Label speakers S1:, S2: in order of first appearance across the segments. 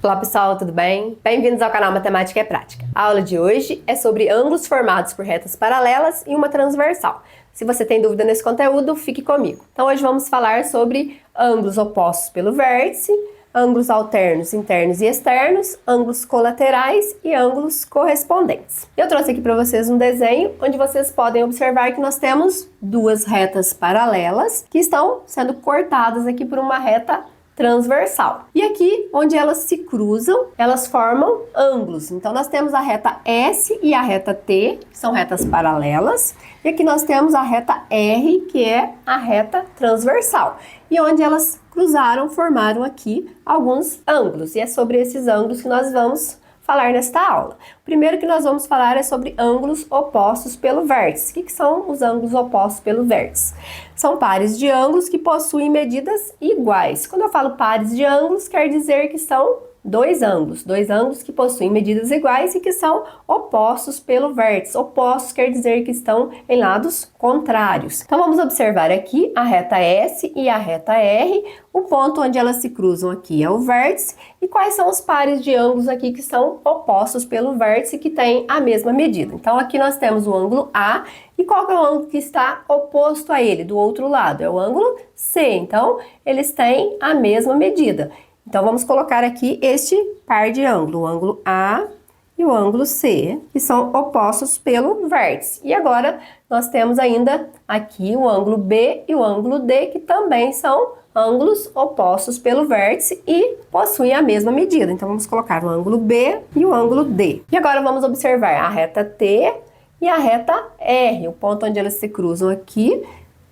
S1: Olá pessoal, tudo bem? Bem-vindos ao canal Matemática é Prática. A aula de hoje é sobre ângulos formados por retas paralelas e uma transversal. Se você tem dúvida nesse conteúdo, fique comigo. Então hoje vamos falar sobre ângulos opostos pelo vértice, ângulos alternos, internos e externos, ângulos colaterais e ângulos correspondentes. Eu trouxe aqui para vocês um desenho onde vocês podem observar que nós temos duas retas paralelas que estão sendo cortadas aqui por uma reta transversal. E aqui, onde elas se cruzam, elas formam ângulos. Então, nós temos a reta S e a reta T, que são retas paralelas. E aqui nós temos a reta R, que é a reta transversal. E onde elas cruzaram, formaram aqui alguns ângulos. E é sobre esses ângulos que nós vamos falar nesta aula. O primeiro que nós vamos falar é sobre ângulos opostos pelo vértice. O que são os ângulos opostos pelo vértice? São pares de ângulos que possuem medidas iguais. Quando eu falo pares de ângulos, quer dizer que são dois ângulos que possuem medidas iguais e que são opostos pelo vértice. Opostos quer dizer que estão em lados contrários. Então vamos observar aqui a reta S e a reta R. O ponto onde elas se cruzam aqui é o vértice. E quais são os pares de ângulos aqui que são opostos pelo vértice, que têm a mesma medida? Então aqui nós temos o ângulo A. E qual que é o ângulo que está oposto a ele, do outro lado? É o ângulo C. Então eles têm a mesma medida. Então, vamos colocar aqui este par de ângulo, o ângulo A e o ângulo C, que são opostos pelo vértice. E agora, nós temos ainda aqui o ângulo B e o ângulo D, que também são ângulos opostos pelo vértice e possuem a mesma medida. Então, vamos colocar o ângulo B e o ângulo D. E agora, vamos observar a reta T e a reta R, o ponto onde elas se cruzam aqui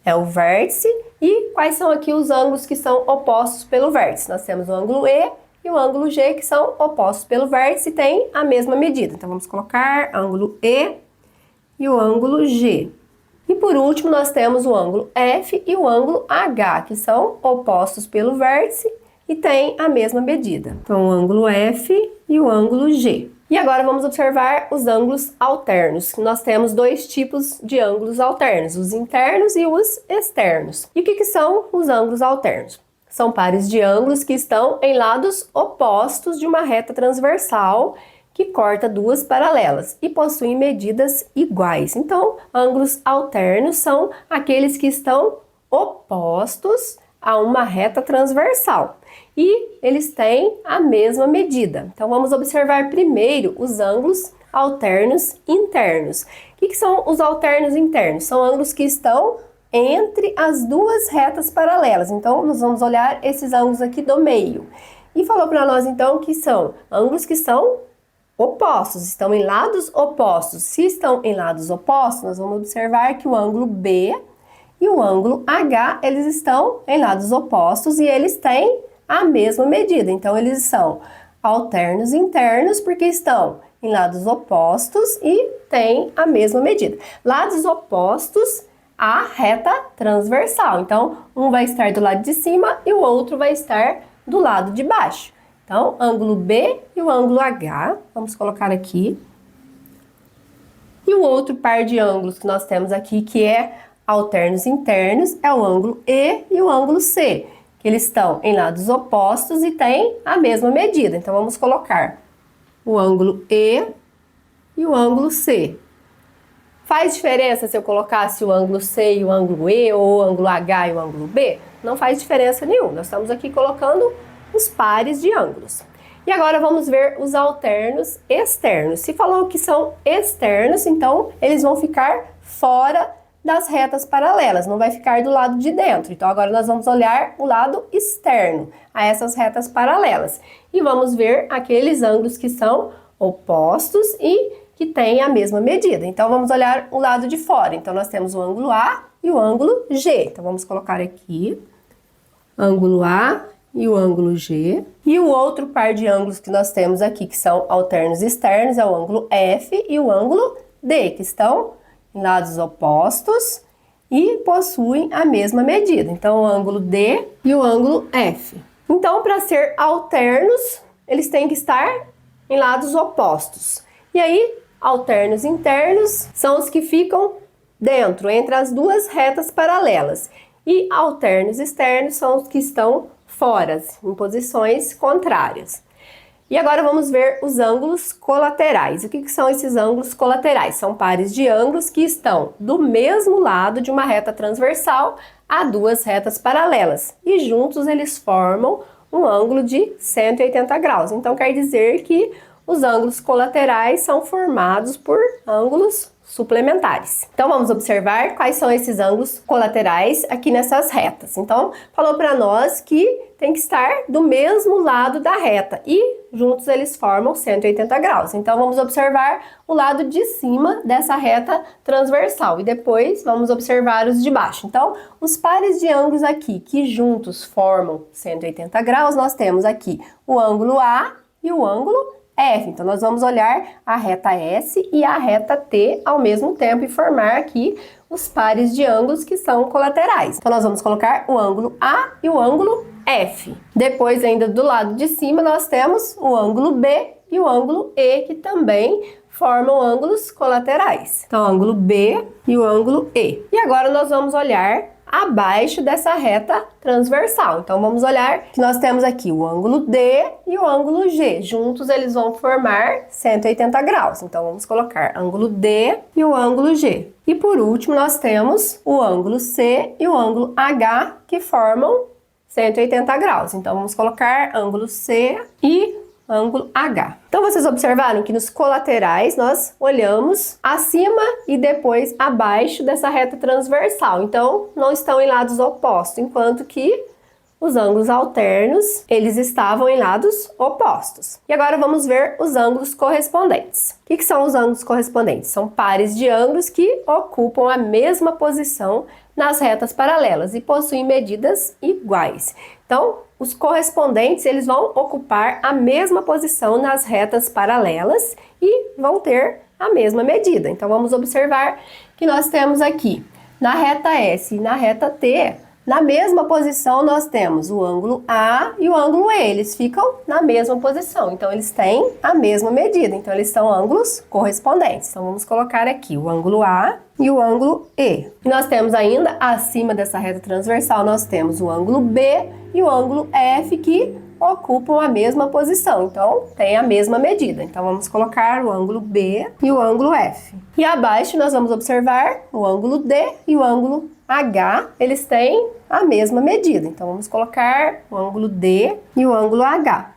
S1: é o vértice. E quais são aqui os ângulos que são opostos pelo vértice? Nós temos o ângulo E e o ângulo G, que são opostos pelo vértice e têm a mesma medida. Então, vamos colocar ângulo E e o ângulo G. E por último, nós temos o ângulo F e o ângulo H, que são opostos pelo vértice e têm a mesma medida. Então, o ângulo F e o ângulo G. E agora vamos observar os ângulos alternos. Nós temos dois tipos de ângulos alternos, os internos e os externos. E o que são os ângulos alternos? São pares de ângulos que estão em lados opostos de uma reta transversal que corta duas paralelas e possuem medidas iguais. Então, ângulos alternos são aqueles que estão opostos a uma reta transversal e eles têm a mesma medida. Então vamos observar primeiro os ângulos alternos internos. O que são os alternos internos? São ângulos que estão entre as duas retas paralelas. Então nós vamos olhar esses ângulos aqui do meio. E falou para nós então que são ângulos que são opostos, estão em lados opostos. Se estão em lados opostos, nós vamos observar que o ângulo B e o ângulo H, eles estão em lados opostos e eles têm a mesma medida. Então, eles são alternos internos porque estão em lados opostos e têm a mesma medida. Lados opostos à reta transversal. Então, um vai estar do lado de cima e o outro vai estar do lado de baixo. Então, ângulo B e o ângulo H, vamos colocar aqui. E o outro par de ângulos que nós temos aqui, que é alternos internos, é o ângulo E e o ângulo C, que eles estão em lados opostos e têm a mesma medida. Então, vamos colocar o ângulo E e o ângulo C. Faz diferença se eu colocasse o ângulo C e o ângulo E, ou o ângulo H e o ângulo B? Não faz diferença nenhuma. Nós estamos aqui colocando os pares de ângulos. E agora vamos ver os alternos externos. Se falou que são externos, então eles vão ficar fora das retas paralelas, não vai ficar do lado de dentro. Então agora nós vamos olhar o lado externo a essas retas paralelas e vamos ver aqueles ângulos que são opostos e que têm a mesma medida. Então vamos olhar o lado de fora. Então nós temos o ângulo A e o ângulo G. Então vamos colocar aqui ângulo A e o ângulo G. E o outro par de ângulos que nós temos aqui, que são alternos externos, é o ângulo F e o ângulo D, que estão em lados opostos e possuem a mesma medida. Então, o ângulo D e o ângulo F. Então, para ser alternos, eles têm que estar em lados opostos. E aí, alternos internos são os que ficam dentro, entre as duas retas paralelas. E alternos externos são os que estão fora, em posições contrárias. E agora vamos ver os ângulos colaterais. O que são esses ângulos colaterais? São pares de ângulos que estão do mesmo lado de uma reta transversal a duas retas paralelas. E juntos eles formam um ângulo de 180 graus. Então quer dizer que os ângulos colaterais são formados por ângulos suplementares. Então vamos observar quais são esses ângulos colaterais aqui nessas retas. Então falou para nós que tem que estar do mesmo lado da reta e juntos eles formam 180 graus. Então vamos observar o lado de cima dessa reta transversal e depois vamos observar os de baixo. Então os pares de ângulos aqui que juntos formam 180 graus, nós temos aqui o ângulo A e o ângulo F. Então nós vamos olhar a reta S e a reta T ao mesmo tempo e formar aqui os pares de ângulos que são colaterais. Então nós vamos colocar o ângulo A e o ângulo F. Depois ainda do lado de cima nós temos o ângulo B e o ângulo E, que também formam ângulos colaterais. Então ângulo B e o ângulo E. E agora nós vamos olhar abaixo dessa reta transversal. Então vamos olhar que nós temos aqui o ângulo D e o ângulo G. Juntos eles vão formar 180 graus. Então vamos colocar ângulo D e o ângulo G. E por último nós temos o ângulo C e o ângulo H, que formam 180 graus. Então vamos colocar ângulo C e ângulo H. Então vocês observaram que nos colaterais nós olhamos acima e depois abaixo dessa reta transversal. Então não estão em lados opostos, enquanto que os ângulos alternos, eles estavam em lados opostos. E agora vamos ver os ângulos correspondentes. O que são os ângulos correspondentes? São pares de ângulos que ocupam a mesma posição nas retas paralelas e possuem medidas iguais. Então, os correspondentes, eles vão ocupar a mesma posição nas retas paralelas e vão ter a mesma medida. Então, vamos observar que nós temos aqui, na reta S e na reta T, na mesma posição nós temos o ângulo A e o ângulo E, eles ficam na mesma posição, então eles têm a mesma medida, então eles são ângulos correspondentes. Então vamos colocar aqui o ângulo A e o ângulo E. E nós temos ainda, acima dessa reta transversal, nós temos o ângulo B e o ângulo F, que ocupam a mesma posição, então tem a mesma medida. Então vamos colocar o ângulo B e o ângulo F. E abaixo nós vamos observar o ângulo D e o ângulo H, eles têm a mesma medida. Então vamos colocar o ângulo D e o ângulo H.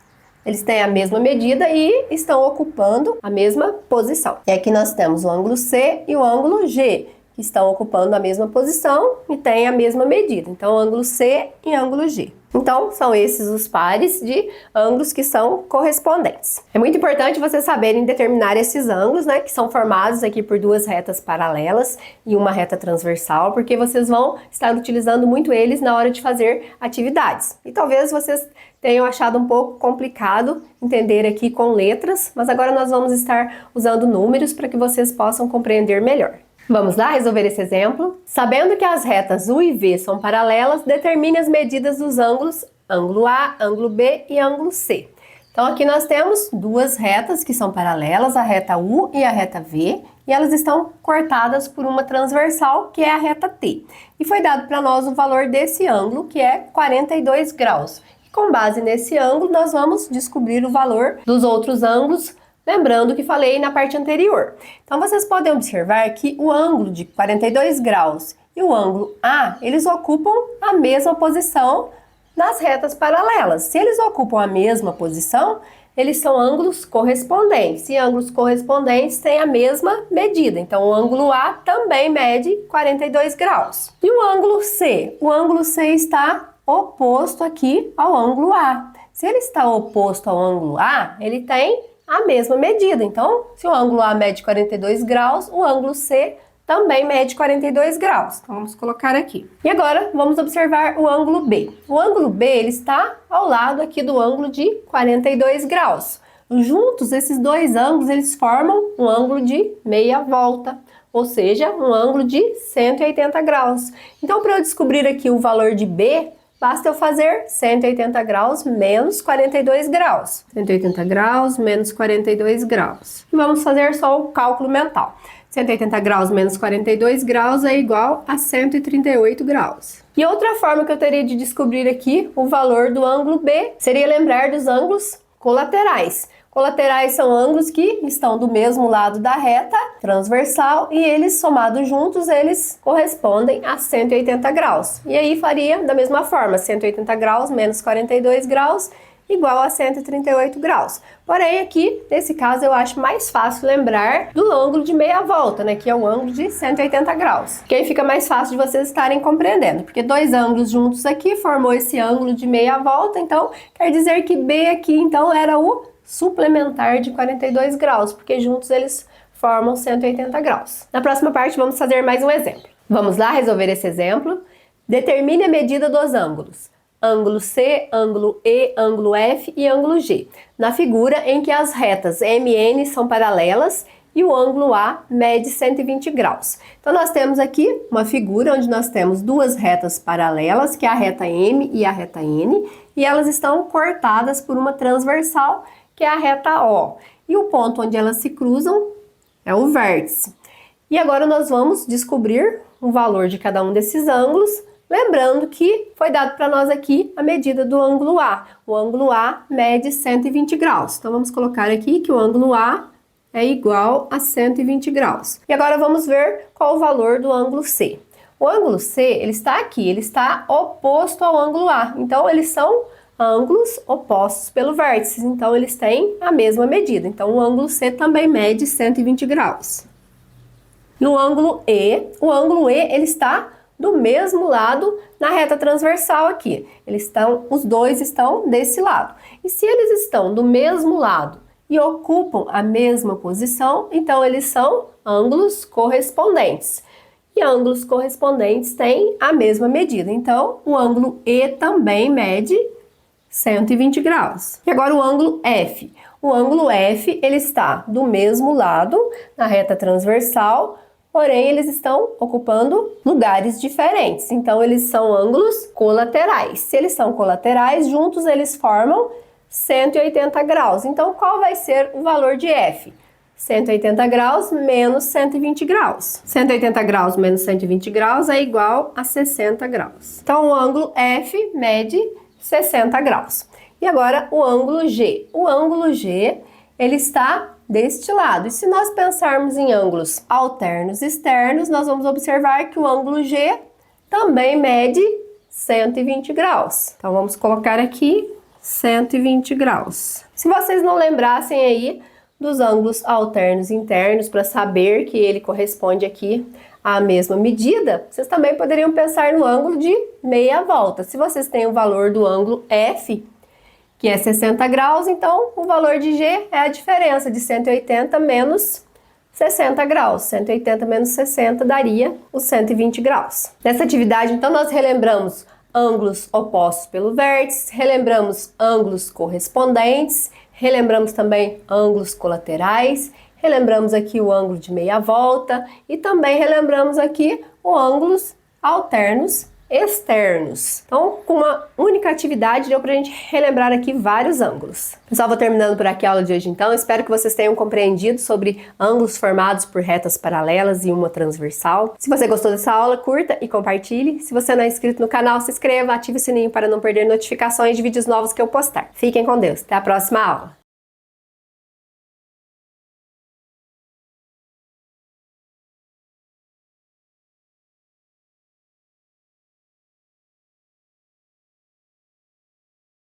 S1: Eles têm a mesma medida e estão ocupando a mesma posição. E aqui nós temos o ângulo C e o ângulo G, que estão ocupando a mesma posição e têm a mesma medida. Então ângulo C e ângulo G. Então, são esses os pares de ângulos que são correspondentes. É muito importante vocês saberem determinar esses ângulos, né, que são formados aqui por duas retas paralelas e uma reta transversal, porque vocês vão estar utilizando muito eles na hora de fazer atividades. E talvez vocês tenham achado um pouco complicado entender aqui com letras, mas agora nós vamos estar usando números para que vocês possam compreender melhor. Vamos lá resolver esse exemplo? Sabendo que as retas U e V são paralelas, determine as medidas dos ângulos ângulo A, ângulo B e ângulo C. Então aqui nós temos duas retas que são paralelas, a reta U e a reta V, e elas estão cortadas por uma transversal, que é a reta T. E foi dado para nós o valor desse ângulo, que é 42 graus. E com base nesse ângulo, nós vamos descobrir o valor dos outros ângulos, lembrando que falei na parte anterior. Então vocês podem observar que o ângulo de 42 graus e o ângulo A, eles ocupam a mesma posição nas retas paralelas. Se eles ocupam a mesma posição, eles são ângulos correspondentes. E ângulos correspondentes têm a mesma medida. Então o ângulo A também mede 42 graus. E o ângulo C? O ângulo C está oposto aqui ao ângulo A. Se ele está oposto ao ângulo A, ele tem a mesma medida. Então, se o ângulo A mede 42 graus, o ângulo C também mede 42 graus. Então, vamos colocar aqui. E agora, vamos observar o ângulo B. O ângulo B, ele está ao lado aqui do ângulo de 42 graus. Juntos, esses dois ângulos, eles formam um ângulo de meia volta, ou seja, um ângulo de 180 graus. Então, para eu descobrir aqui o valor de B, basta eu fazer 180 graus menos 42 graus. 180 graus menos 42 graus. E vamos fazer só o cálculo mental. 180 graus menos 42 graus é igual a 138 graus. E outra forma que eu teria de descobrir aqui o valor do ângulo B seria lembrar dos ângulos colaterais. Colaterais são ângulos que estão do mesmo lado da reta transversal e eles somados juntos, eles correspondem a 180 graus. E aí faria da mesma forma, 180 graus menos 42 graus igual a 138 graus. Porém, aqui, nesse caso, eu acho mais fácil lembrar do ângulo de meia volta, né? Que é o ângulo de 180 graus. Que aí fica mais fácil de vocês estarem compreendendo. Porque dois ângulos juntos aqui formou esse ângulo de meia volta. Então, quer dizer que B aqui, então, era o suplementar de 42 graus. Porque juntos eles formam 180 graus. Na próxima parte, vamos fazer mais um exemplo. Vamos lá resolver esse exemplo. Determine a medida dos ângulos. Ângulo C, ângulo E, ângulo F e ângulo G, na figura em que as retas MN são paralelas e o ângulo A mede 120 graus. Então, nós temos aqui uma figura onde nós temos duas retas paralelas, que é a reta M e a reta N, e elas estão cortadas por uma transversal, que é a reta O. E o ponto onde elas se cruzam é o vértice. E agora nós vamos descobrir o valor de cada um desses ângulos, lembrando que foi dado para nós aqui a medida do ângulo A. O ângulo A mede 120 graus. Então, vamos colocar aqui que o ângulo A é igual a 120 graus. E agora vamos ver qual o valor do ângulo C. O ângulo C, ele está aqui, ele está oposto ao ângulo A. Então, eles são ângulos opostos pelo vértice. Então, eles têm a mesma medida. Então, o ângulo C também mede 120 graus. No ângulo E, o ângulo E, ele está do mesmo lado na reta transversal aqui. Os dois estão desse lado. E se eles estão do mesmo lado e ocupam a mesma posição, então eles são ângulos correspondentes. E ângulos correspondentes têm a mesma medida. Então, o ângulo E também mede 120 graus. E agora o ângulo F. O ângulo F, ele está do mesmo lado na reta transversal, porém, eles estão ocupando lugares diferentes. Então, eles são ângulos colaterais. Se eles são colaterais, juntos eles formam 180 graus. Então, qual vai ser o valor de F? 180 graus menos 120 graus. 180 graus menos 120 graus é igual a 60 graus. Então, o ângulo F mede 60 graus. E agora, o ângulo G. O ângulo G, ele está deste lado. E se nós pensarmos em ângulos alternos externos, nós vamos observar que o ângulo G também mede 120 graus. Então, vamos colocar aqui 120 graus. Se vocês não lembrassem aí dos ângulos alternos internos para saber que ele corresponde aqui à mesma medida, vocês também poderiam pensar no ângulo de meia volta. Se vocês têm o valor do ângulo F, que é 60 graus, então o valor de G é a diferença de 180 menos 60 graus. 180 menos 60 daria os 120 graus. Nessa atividade, então, nós relembramos ângulos opostos pelo vértice, relembramos ângulos correspondentes, relembramos também ângulos colaterais, relembramos aqui o ângulo de meia volta e também relembramos aqui os ângulos alternos externos. Então, com uma única atividade, deu pra gente relembrar aqui vários ângulos. Pessoal, vou terminando por aqui a aula de hoje, então. Espero que vocês tenham compreendido sobre ângulos formados por retas paralelas e uma transversal. Se você gostou dessa aula, curta e compartilhe. Se você não é inscrito no canal, se inscreva, ative o sininho para não perder notificações de vídeos novos que eu postar. Fiquem com Deus. Até a próxima aula.